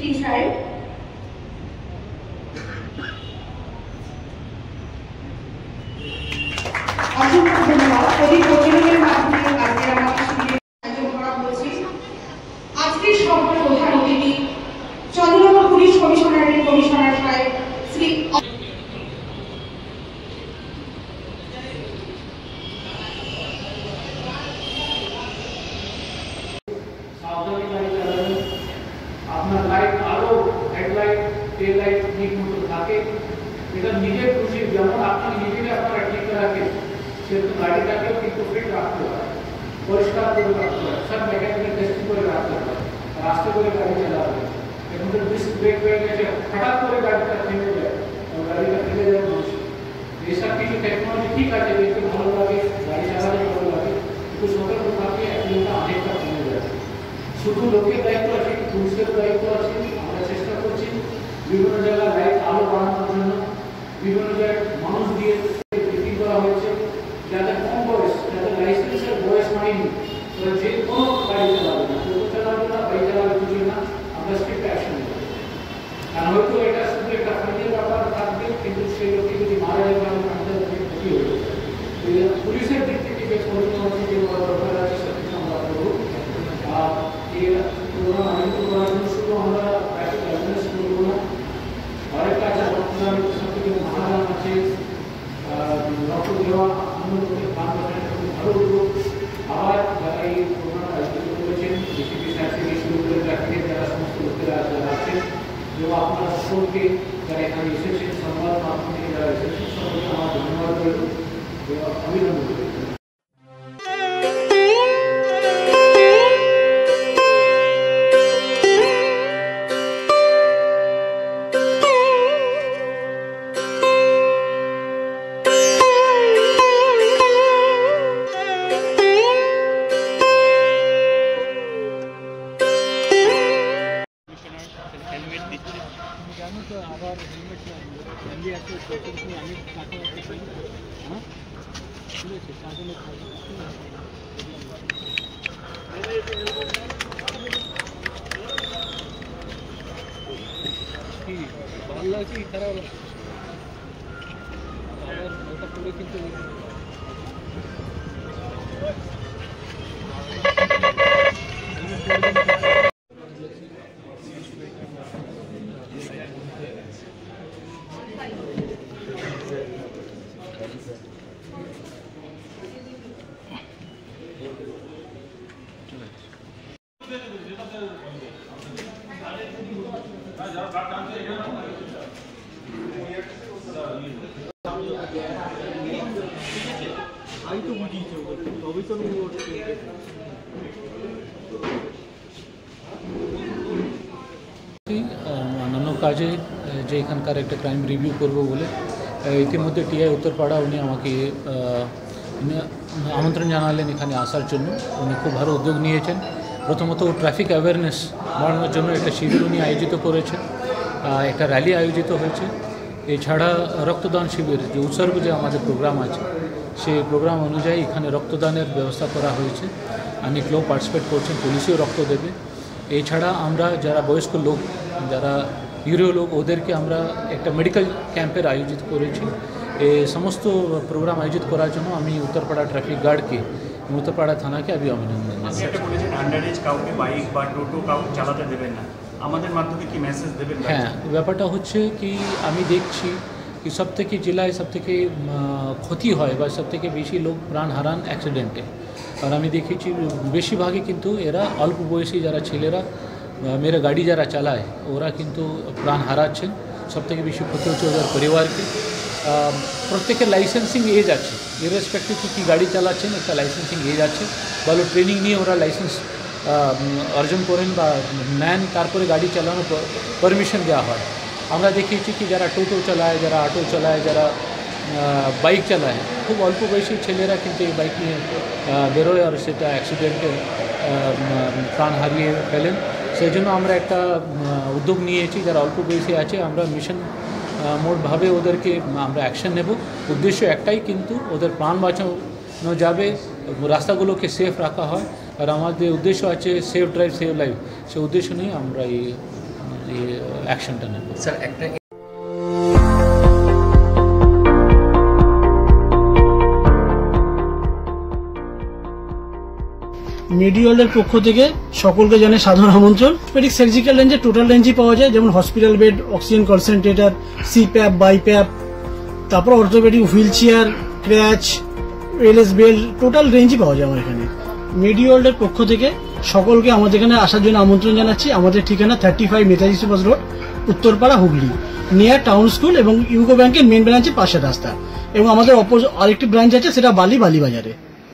City সাহেব। অসংখ্য ধন্যবাদ। প্রদীপ প্রজ্বলনের মাধ্যমে আজকে আমাদের শিবিরের আয়োজন করা হয়েছে। আজকের সভার প্রধান অতিথি 14 নম্বর পুলিশ কমিশনারের কমিশনার সাহেব শ্রী सावधानी गाड़ी चलानी, अपना लाइट आलो हेडलाइट टेल लाइट ठीक मতো থাকে। এটা নিজের খুশি, যেমন আপনি নিজেকে আপনারা ঠিক রাখেন সেরকম গাড়িটাকেও কিন্তু ফিট রাখতে হয়, পরিষ্কার করে রাখতে হয়, সব মেকানিক্যাল টেস্টিং করে রাখতে হয়, রাস্তা করে গাড়ি চালাতে হয়। এখন তো ডিস্ক ব্রেক হয়ে গেছে, হঠাৎ করে গাড়িটা থেমে যায়, গাড়িটা ফেলে যায় মানুষ। এইসব কিছু টেকনোলজি ঠিক আছে, দেখতে ভালো লাগে, গাড়ি চালাতে ভালো লাগে, কিন্তু সতর্ক থাকে অ্যাক্সিডেন্টটা অনেকটা কমে যায়। শুধু লোকের দায়িত্ব আছে, পুলিশের দায়িত্ব আছে। আমরা চেষ্টা করছি বিভিন্ন জায়গায় লাইট আলো বাড়ানোর জন্য, বিভিন্ন জায়গায় মানুষ দিয়ে মিটিং করা হয়েছে, যাদের কম বয়স, যাদের লাইসেন্সের বয়স হয়নি, তারা যে কোনো গাড়ি চালাবে না, টোটো চালাবে না, বাইক চালাবে বুঝবে না, আমরা স্ট্রিক্ট অ্যাকশন নেব। আর হয়তো এটা শুধু একটা ফাইনের ব্যাপার থাকবে, কিন্তু সেই লোককে যদি মারা যায় তাহলে আমাদের অনেক ক্ষতি হয়ে যাবে। পুলিশের দিক থেকে যে করণীয় আছে, যে দরকার আছে সব কিছু আমরা করবো। আর এর প্রোগ্রাম আয়োজিত করার জন্য শুধু আমরা ট্রাফিক অ্যাওয়ারনেস করবো না, আরেকটা আছে রক্তদান, সব থেকে মহাদান আছে, রক্ত দেওয়া আমাদের প্রাণ বাঁচানোর খুব ভালো উদ্যোগ। আবার যারা এই প্রোগ্রাম আয়োজিত করেছেন, ডিসিপি সাহেব থেকে শুরু করে ট্রাফিকের যারা সমস্ত লোকেরা যারা আছেন, এবং আপনারা সকলকে যারা এখানে এসেছেন, সংবাদ মাধ্যম থেকে যারা এসেছেন, সকলকে আমার ধন্যবাদ রইল এবং অভিনন্দন রইল। আবার হেলমেট ফ্যামিলি আছে, আমি টাকা হ্যাঁ ঠিক আছে, তাহলে কি ভালো লাগছে কি খারাপ লাগছে, আবার ওটা করে কিন্তু আমি তো বুঝিয়েছি তবেই তো অন্যান্য কাজে যে এখানকার একটা ক্রাইম রিভিউ করব বলে ইতিমধ্যে টিআই উত্তরপাড়া উনি আমাকে আমন্ত্রণ জানালেন এখানে আসার জন্য। উনি খুব ভালো উদ্যোগ নিয়েছেন। প্রথমত ট্রাফিক অ্যাওয়ারনেস বাড়ানোর জন্য একটা শিবির উনি আয়োজিত করেছেন, একটা র্যালি আয়োজিত হয়েছে। এছাড়া রক্তদান শিবির যে উৎসর্গ যে আমাদের প্রোগ্রাম আছে, সেই প্রোগ্রাম অনুযায়ী এখানে রক্তদানের ব্যবস্থা করা হয়েছে। অনেক লোক পার্টিসিপেট করছেন, পুলিশও রক্ত দেবে। এছাড়া আমরা যারা বয়স্ক লোক, যারা হিরো লোক, ওদেরকে আমরা একটা মেডিকেল ক্যাম্পের আয়োজিত করেছি। এই সমস্ত প্রোগ্রাম আয়োজিত করার জন্য আমি উত্তরপাড়া ট্রাফিক গার্ডকে, উত্তরপাড়া থানাকে আমি অভিনন্দন জানাচ্ছি। আন্ডারেজ কাউকে বাইক বা টোটো কাউকে চালাতে দেবেন না, আমাদের মাধ্যমে কি মেসেজ দেবেন? হ্যাঁ, ব্যাপারটা হচ্ছে কি আমি দেখছি কি সবথেকে জেলায় সবথেকে ক্ষতি হয় বা সবথেকে বেশি লোক প্রাণ হারান অ্যাক্সিডেন্টে। আর আমি দেখেছি বেশিরভাগই কিন্তু এরা অল্প বয়সী যারা ছেলেরা মেরে গাড়ি যারা চালায় ওরা কিন্তু প্রাণ হারাচ্ছেন। সবথেকে বেশি ক্ষতি হচ্ছে ওদের পরিবারকে। প্রত্যেকের লাইসেন্সিং এজ আছে, ইরেসপেক্টিভ কী গাড়ি চালাচ্ছেন একটা লাইসেন্সিং এজ আছে। ভালো ট্রেনিং নিয়ে ওরা লাইসেন্স অর্জন করেন বা নেন, তারপরে গাড়ি চালানোর পারমিশন দেওয়া হয়। আমরা দেখিয়েছি কি যারা টোটো চালায়, যারা অটো চালায়, যারা বাইক চালায়, খুব অল্প বয়সী ছেলেরা কিন্তু এই বাইক নিয়ে বেরোয় আর সেটা অ্যাক্সিডেন্টে প্রাণ হারিয়ে ফেলেন। সেই জন্য আমরা একটা উদ্যোগ নিয়েছি, যারা অল্প বয়সী আছে আমরা মিশন মোটভাবে ওদেরকে আমরা অ্যাকশন নেব। উদ্দেশ্য একটাই, কিন্তু ওদের প্রাণ বাঁচানো যাবে, রাস্তাগুলোকে সেফ রাখা হয়। আর আমাদের উদ্দেশ্য আছে সেফ ড্রাইভ সেভ লাইফ, সেই উদ্দেশ্য নিয়ে আমরা অ্যাকশনটা নেব। স্যার একটা মেডিওয়ালের পক্ষ থেকে সকলকে জানাই সাধারণ আমন্ত্রণ। অর্থোপেডিক সার্জিক্যাল রেঞ্জে টোটাল রেঞ্জই পাওয়া যায়, যেমন hospital bed, oxygen concentrator, CPAP, BiPAP, তারপর orthopaedic wheelchair, crutch, LS belt, total রেঞ্জই পাওয়া যায় আমার এখানে। মেডিওয়ালের পক্ষ থেকে সকলকে আমাদের এখানে আসার জন্য আমন্ত্রণ জানাচ্ছি। আমাদের ঠিকানা 35 Netaji Subhash road, Uttarpara, Hooghly, near town school এবং ইউকো ব্যাংকের মেন ব্রাঞ্চের পাশের রাস্তা। এবং আমাদের আরেকটি ব্রাঞ্চ আছে, সেটা বালিবাজারে।